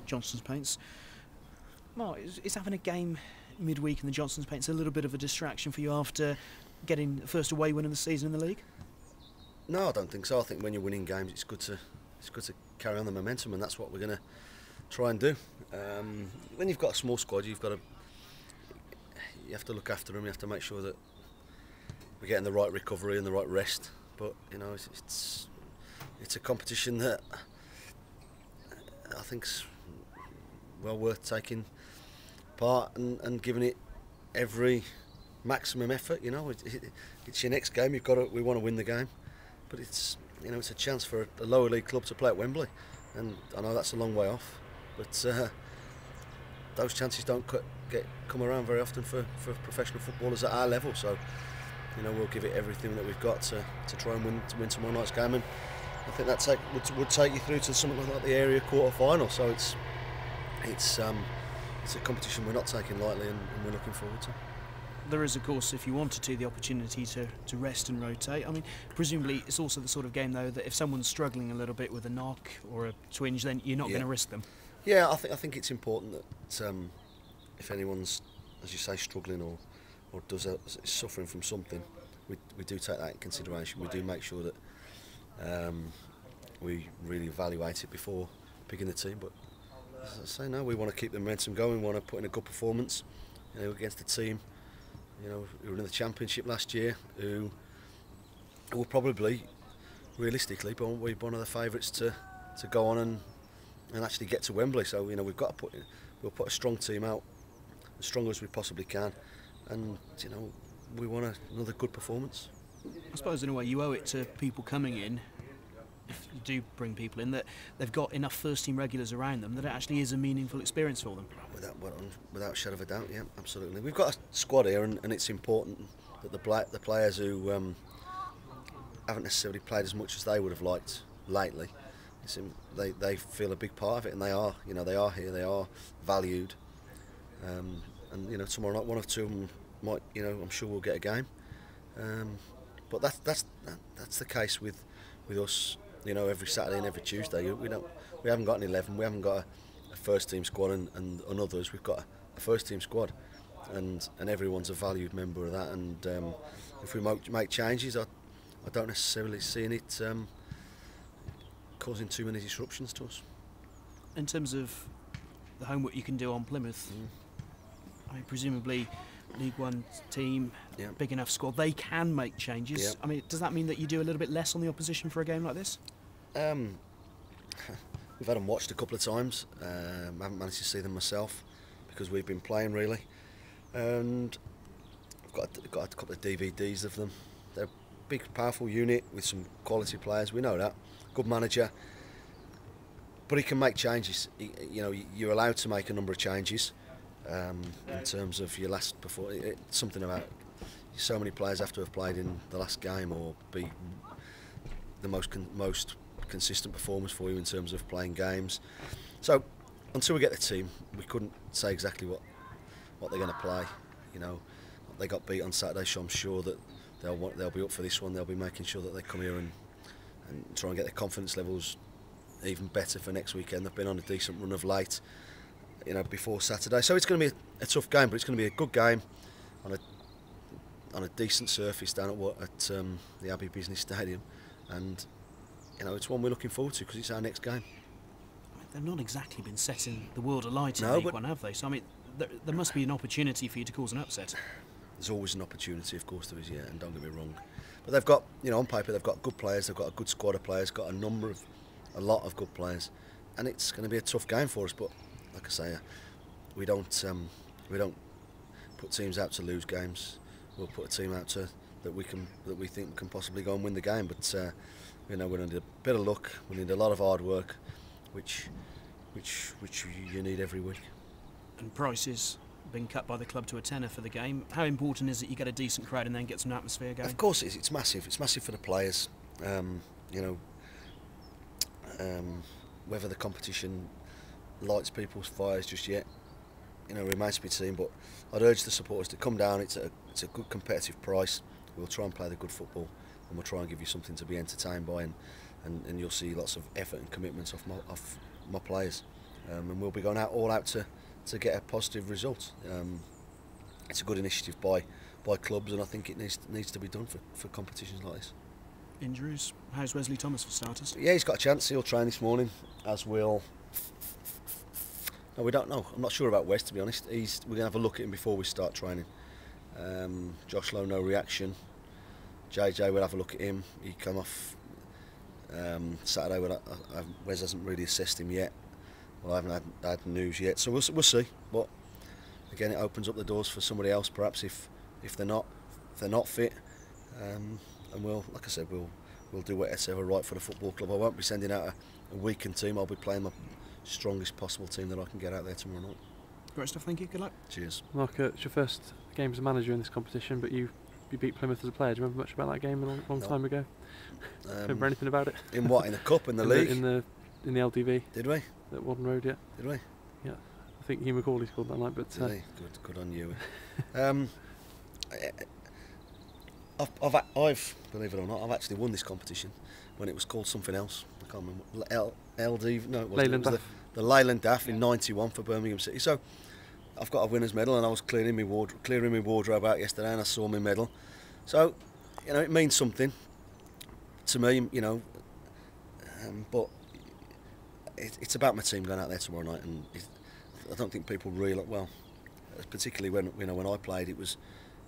Johnstone's Paints. Mark, is having a game midweek in the Johnstone's Paints a little bit of a distraction for you after getting the first away win of the season in the league? No, I don't think so. I think when you're winning games, it's good to carry on the momentum, and that's what we're going to try and do. When you've got a small squad, you have to look after them. You have to make sure that we're getting the right recovery and the right rest. But you know, it's a competition that I think's well worth taking part and giving it every maximum effort. You know, it's your next game. We want to win the game, but it's a chance for a lower league club to play at Wembley, and I know that's a long way off, but those chances don't come around very often for professional footballers at our level. So you know, we'll give it everything that we've got to try and win tomorrow night's game, and I think that would take you through to something like the area quarter final. So it's a competition we're not taking lightly, and we're looking forward to. There is, of course, if you wanted to, the opportunity to rest and rotate. I mean, presumably it's also the sort of game, though, that if someone's struggling a little bit with a knock or a twinge, then you're not going to risk them. Yeah, I think it's important that if anyone's, as you say, struggling or is suffering from something, we do take that in consideration. We do make sure that we really evaluate it before picking the team. But as I say, no, we want to keep the momentum going. We want to put in a good performance, you know, against the team, you know, who were in the Championship last year, who will probably, realistically, be one of the favourites to go on and actually get to Wembley. So you know, we'll put a strong team out, as strong as we possibly can, and you know, we want another good performance. I suppose in a way you owe it to people coming in, if you do bring people in, that they've got enough first-team regulars around them that it actually is a meaningful experience for them. Without a shadow of a doubt, yeah, absolutely. We've got a squad here, and it's important that the players who haven't necessarily played as much as they would have liked lately, they feel a big part of it, and they are here, they are valued, and you know, tomorrow night one or two of them might, you know, I'm sure we'll get a game, but that's the case with us. You know, every Saturday and every Tuesday, we haven't got an 11, we haven't got a first team squad and others. We've got a first team squad, and everyone's a valued member of that. And if we make changes, I don't necessarily see it causing too many disruptions to us. In terms of the homework you can do on Plymouth, I mean, presumably League One team, big enough squad, they can make changes. Yeah. I mean, does that mean that you do a little bit less on the opposition for a game like this? We've had them watched a couple of times. I haven't managed to see them myself because we've been playing, really. And I've got a couple of DVDs of them. They're a big, powerful unit with some quality players. We know that. Good manager, but he can make changes. You know, you're allowed to make a number of changes. In terms of your last something about so many players have to have played in the last game or be the most consistent performers for you in terms of playing games. So until we get the team, we couldn't say exactly what they're going to play. You know, they got beat on Saturday, so I'm sure that they'll be up for this one. They'll be making sure that they come here and try and get their confidence levels even better for next weekend. They've been on a decent run of late, you know, before Saturday. So it's going to be a tough game, but it's going to be a good game on a decent surface down at the Abbey Business Stadium, and you know, it's one we're looking forward to because it's our next game. I mean, they've not exactly been setting the world alight in League One, have they? So I mean, there must be an opportunity for you to cause an upset. There's always an opportunity, of course there is, yeah, and don't get me wrong. But they've got, you know, on paper they've got good players, they've got a good squad of players, got a lot of good players, and it's going to be a tough game for us. But like I say, we don't put teams out to lose games. We'll put a team out that we think can possibly go and win the game. But you know, we need a bit of luck. We need a lot of hard work, which you need every week. And prices being cut by the club to a tenner for the game. How important is it you get a decent crowd and then get some atmosphere going? Of course, it's massive. It's massive for the players. You know, whether the competition lights people's fires just yet, you know, remains to be seen. But I'd urge the supporters to come down. It's a good competitive price. We'll try and play the good football, and we'll try and give you something to be entertained by, and you'll see lots of effort and commitment off my players. and we'll be going all out to get a positive result. It's a good initiative by clubs, and I think it needs to be done for competitions like this. Injuries? How's Wesley Thomas for starters? Yeah, he's got a chance. He'll train this morning, as will. No, we don't know. I'm not sure about West, to be honest. We're going to have a look at him before we start training. Josh Lowe, no reaction. JJ, we'll have a look at him. He come off Saturday. Wes hasn't really assessed him yet. Well, I haven't had news yet, so we'll see. But again, it opens up the doors for somebody else, perhaps if they're not fit. And we'll, like I said, we'll do whatever right for the football club. I won't be sending out a weakened team. I'll be playing my strongest possible team that I can get out there tomorrow night. Great stuff, thank you, good luck. Cheers. Mark, it's your first game as a manager in this competition, but you beat Plymouth as a player. Do you remember much about that game a long time ago? Remember anything about it? In what? In the cup? In the league? In the LDV. Did we? At Wadden Road, yeah. Did we? Yeah. I think Hugh McCauley scored that night, but... Good on you. I've, believe it or not, I've actually won this competition when it was called something else. I can't remember. LD, no, it wasn't. It was the Leyland Daff in '91 for Birmingham City. So I've got a winner's medal, and I was clearing my wardrobe out yesterday, and I saw my medal. So, it means something to me, but it's about my team going out there tomorrow night, and I don't think people realise, well, particularly when I played, it was,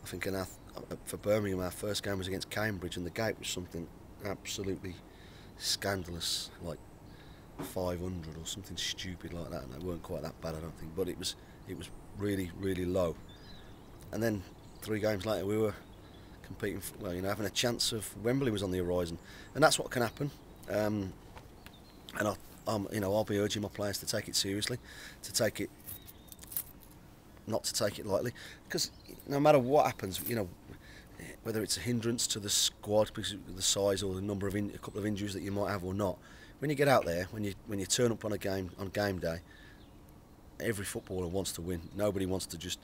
I think for Birmingham, our first game was against Cambridge, and the gate was something absolutely scandalous, like 500 or something stupid like that, and they weren't quite that bad, I don't think, but it was really, really low. And then 3 games later, we were competing, having a chance of Wembley was on the horizon, and that's what can happen. And I'll be urging my players to take it seriously, not to take it lightly, because no matter what happens, whether it's a hindrance to the squad because of the size or the number of a couple of injuries that you might have or not, when you get out there, when you turn up on game day, every footballer wants to win. Nobody wants to just,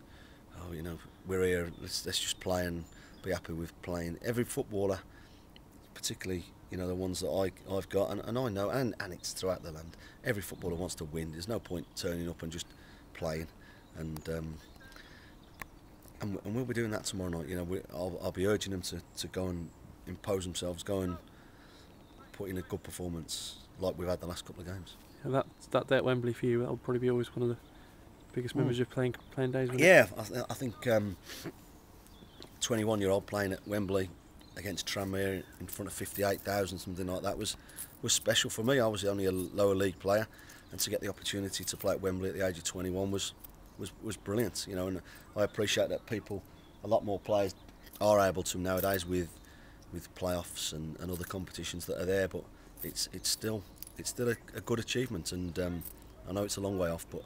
we're here, let's just play and be happy with playing. Every footballer, particularly the ones that I've got, and I know, and it's throughout the land, every footballer wants to win. There's no point turning up and just playing, and we'll be doing that tomorrow night. I'll be urging them to go and impose themselves, go and put in a good performance like we've had the last couple of games. And that day at Wembley for you, that'll probably be always one of the biggest memories of playing days. Yeah, I think 21-year-old playing at Wembley against Tranmere in front of 58,000, something like that, was special for me. I was only a lower league player, and to get the opportunity to play at Wembley at the age of 21 was brilliant. And I appreciate that a lot more players are able to nowadays with playoffs and other competitions that are there, but it's still a good achievement, and I know it's a long way off, but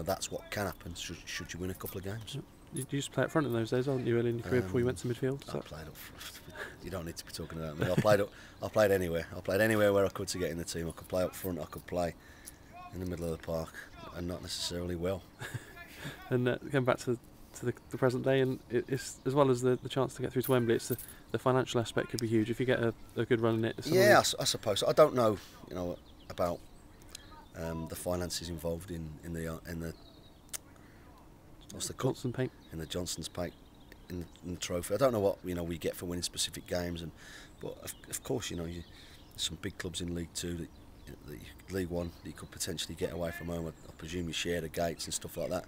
that's what can happen should you win a couple of games. You used to play up front in those days, didn't you, early in your career before you went to midfield? I played up front. You don't need to be talking about me. I played anywhere. I played anywhere where I could to get in the team. I could play up front, I could play in the middle of the park, and not necessarily well. And going back to the present day, and it's, as well as the chance to get through to Wembley, it's the financial aspect could be huge if you get a good run in it. Yeah, I suppose. I don't know, about the finances involved in the what's the cup? Johnstone paint. In the Johnston's paint, in the trophy. I don't know what we get for winning specific games, but of course there's some big clubs in League Two that League One that you could potentially get away from home. I presume you share the gates and stuff like that.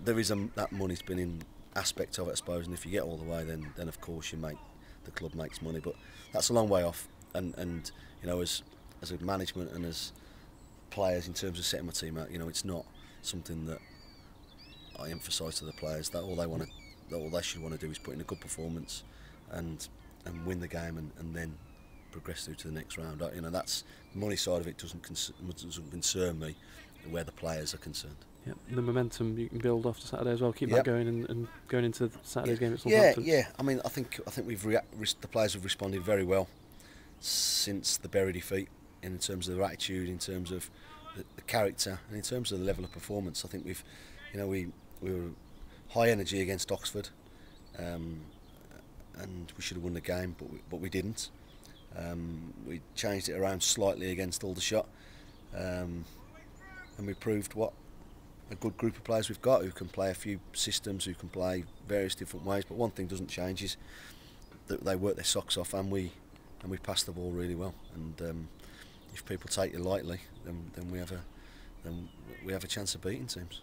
There is that money spinning aspect of it, I suppose, and if you get all the way, then of course the club makes money. But that's a long way off, and as a management and as players, in terms of setting my team out, it's not something that I emphasise to the players. That all they should want to do is put in a good performance and win the game and then progress through to the next round. That's the money side of it doesn't concern me, where the players are concerned. Yeah, the momentum you can build after Saturday as well. Keep that going and going into Saturday's game. At yeah. I mean, I think the players have responded very well since the Bury defeat, in terms of their attitude, in terms of the character, and in terms of the level of performance. I think we were high energy against Oxford, and we should have won the game, but we didn't. We changed it around slightly against Aldershot. and we proved what a good group of players we've got, who can play a few systems, who can play various different ways. But one thing doesn't change is that they work their socks off, and we pass the ball really well. And if people take you lightly, then we have a chance of beating teams.